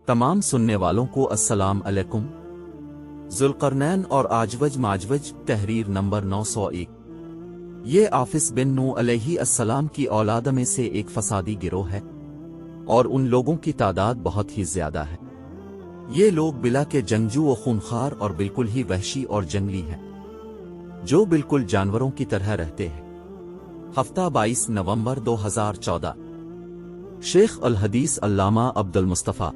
तमाम सुनने वालों को अस्सलाम अलैकुम। ज़ुल्क़रनैन और आजवज माजवज तहरीर नंबर 901। ये आफिस बिन नू अलैहि अस्सलाम की औलाद में से एक फसादी गिरोह है और उन लोगों की तादाद बहुत ही ज्यादा है। ये लोग बिला के जंगजू व खूनखार और बिल्कुल ही वहशी और जंगली हैं, जो बिल्कुल जानवरों की तरह रहते हैं। हफ्ता 22 नवंबर 2014। शेख अल हदीस अल्लामा अब्दुल मुस्तफ़ा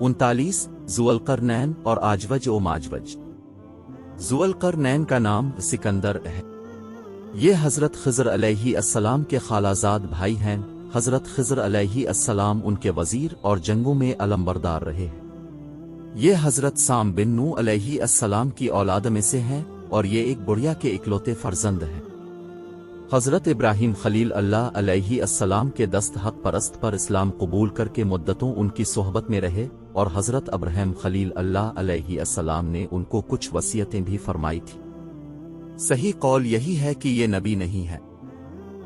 39 ज़ुल्क़रनैन और आजवज व माजवज। ज़ुल्क़रनैन का नाम सिकंदर है। ये हज़रत ख़िज़र अलैहि अस्सलाम के खालाजाद भाई हैं। हज़रत ख़िज़र अलैहि अस्सलाम उनके वज़ीर और जंगों में अलंबरदार रहे हैं। ये हज़रत साम बिन नू अलैहि अस्सलाम की औलाद में से हैं और ये एक बुढ़िया के इकलौते फर्जंद हैं। हज़रत इब्राहीम खलील अल्लाह अलैहि अस्सलाम के दस्त हक परस्त पर इस्लाम कबूल करके मुद्दतों उनकी सोहबत में रहे और हज़रत अब्राहीम खलील अल्लाह अलैहि अस्सलाम ने उनको कुछ वसीयतें भी फरमाई थी। सही कौल यही है कि ये नबी नहीं है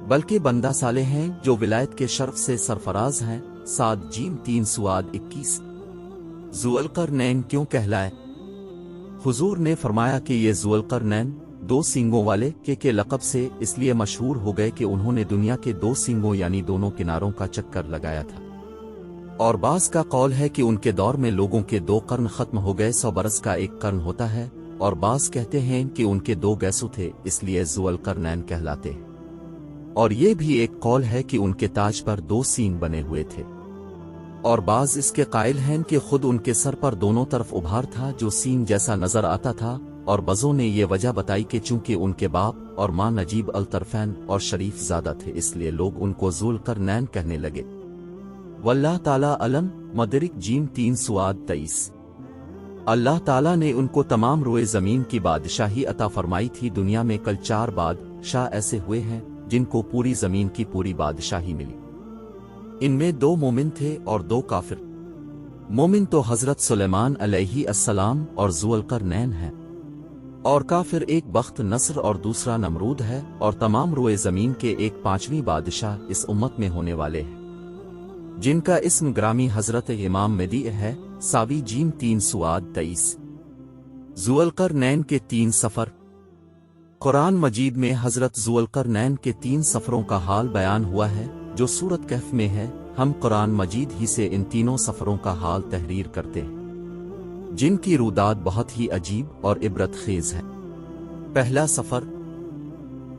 बल्कि बंदा सालेह हैं जो विलायत के शर्फ से सरफराज हैं। साद जीम 3 सुआद 21। ज़ुल्क़रनैन क्यों कहलाए? हुजूर ने फरमाया कि ये ज़ुल्क़रनैन 2 सींगों वाले के लक़ब से इसलिए मशहूर हो गए कि उन्होंने दुनिया के 2 सींगों यानी दोनों किनारों का चक्कर लगाया था। और बाज़ का कौल है कि उनके दौर में लोगों के 2 कर्न खत्म हो गए, 100 बरस का एक कर्न होता है। और बाज़ कहते हैं कि उनके 2 गैसू थे, इसलिए ज़ुल्क़रनैन कहलाते हैं। और ये भी एक कौल है कि उनके ताज पर 2 सींग बने हुए थे। और बाज़ इसके कायल हैं कि खुद उनके सर पर दोनों तरफ उभार था जो सींग जैसा नजर आता था। और बज़ों ने ये वजह बताई कि चूंकि उनके बाप और मां नजीब अल तरफैन और शरीफ ज़ादा थे, इसलिए लोग उनको ज़ुल्क़रनैन कहने लगे। वल्लाह ताला अलम। मदरिक जीम 3 सुआद 23। अल्लाह ताला ने उनको तमाम रोए ज़मीन की बादशाही अता फरमाई थी। दुनिया में कल 4 बादशाह ऐसे हुए हैं जिनको पूरी ज़मीन की पूरी बादशाही मिली। इनमें 2 मोमिन थे और 2 काफिर। मोमिन तो हज़रत सुलेमान अलैहि अस्सलाम और ज़ुल्क़रनैन हैं, और काफिर एक बख्त नस्र और दूसरा नमरूद है। और तमाम रोए ज़मीन के एक 5वीं बादशाह इस उम्मत में होने वाले हैं, जिनका इस्म ग्रामी हज़रत इमाम मेदी है। सावी जीम 3 सुआद 23। ज़ुल्क़रनैन के 3 सफ़र। कुरान मजीद में हज़रत ज़ुल्क़रनैन के 3 सफ़रों का हाल बयान हुआ है जो सूरत कहफ में है। हम कुरान मजीद ही से इन तीनों सफ़रों का हाल तहरीर करते हैं, जिनकी रुदात बहुत ही अजीब और इबरत खेज है। पहला सफ़र।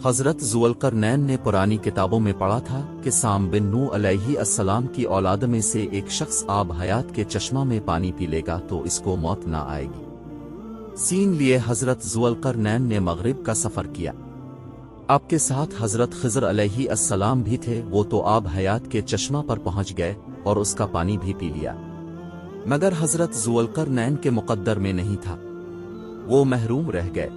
हज़रत ज़ुल्क़रनैन ने पुरानी किताबों में पढ़ा था कि साम बिन नू अलैहि अस्सलाम की औलाद में से एक शख्स आब हयात के चश्मा में पानी पी लेगा तो इसको मौत ना आएगी। सीन लिए हज़रत ज़ुल्क़रनैन ने मग़रिब का सफ़र किया। आपके साथ हज़रत ख़िज़र अलैहि अस्सलाम भी थे। वो तो आब हयात के चश्मा पर पहुँच गए और उसका पानी भी पी लिया, मगर हज़रत ज़ुल्क़रनैन के मुक़द्दर में नहीं था, वो महरूम रह गए।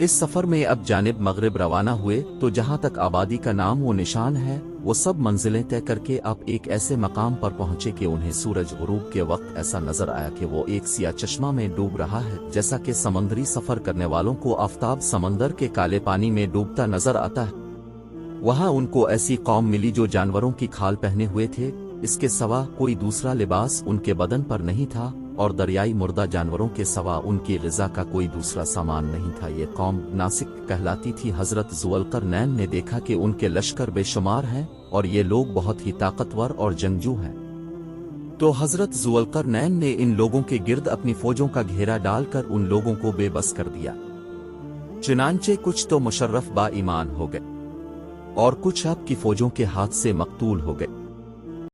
इस सफ़र में अब जानिब मग़रिब रवाना हुए तो जहाँ तक आबादी का नाम वो निशान है, वो सब मंजिलें तय करके अब एक ऐसे मकाम पर पहुँचे कि उन्हें सूरज गुरूब के वक्त ऐसा नजर आया कि वो एक सिया चश्मा में डूब रहा है, जैसा कि समंदरी सफ़र करने वालों को आफ़ताब समंदर के काले पानी में डूबता नजर आता है। वहाँ उनको ऐसी कौम मिली जो जानवरों की खाल पहने हुए थे, इसके सिवा कोई दूसरा लिबास उनके बदन पर नहीं था, और दरियाई मुर्दा जानवरों के सिवा उनकी ग़िज़ा का कोई दूसरा सामान नहीं था। ये कौम नासिक कहलाती थी। हज़रत ज़ुल्क़रनैन ने देखा कि उनके लश्कर बेशुमार हैं और ये लोग बहुत ही ताकतवर और जंगजू हैं, तो हज़रत ज़ुल्क़रनैन ने इन लोगों के गिर्द अपनी फ़ौजों का घेरा डालकर उन लोगों को बेबस कर दिया। चुनांचे कुछ तो मुशर्रफ बा ईमान हो गए और कुछ आपकी फ़ौजों के हाथ से मकतूल हो गए।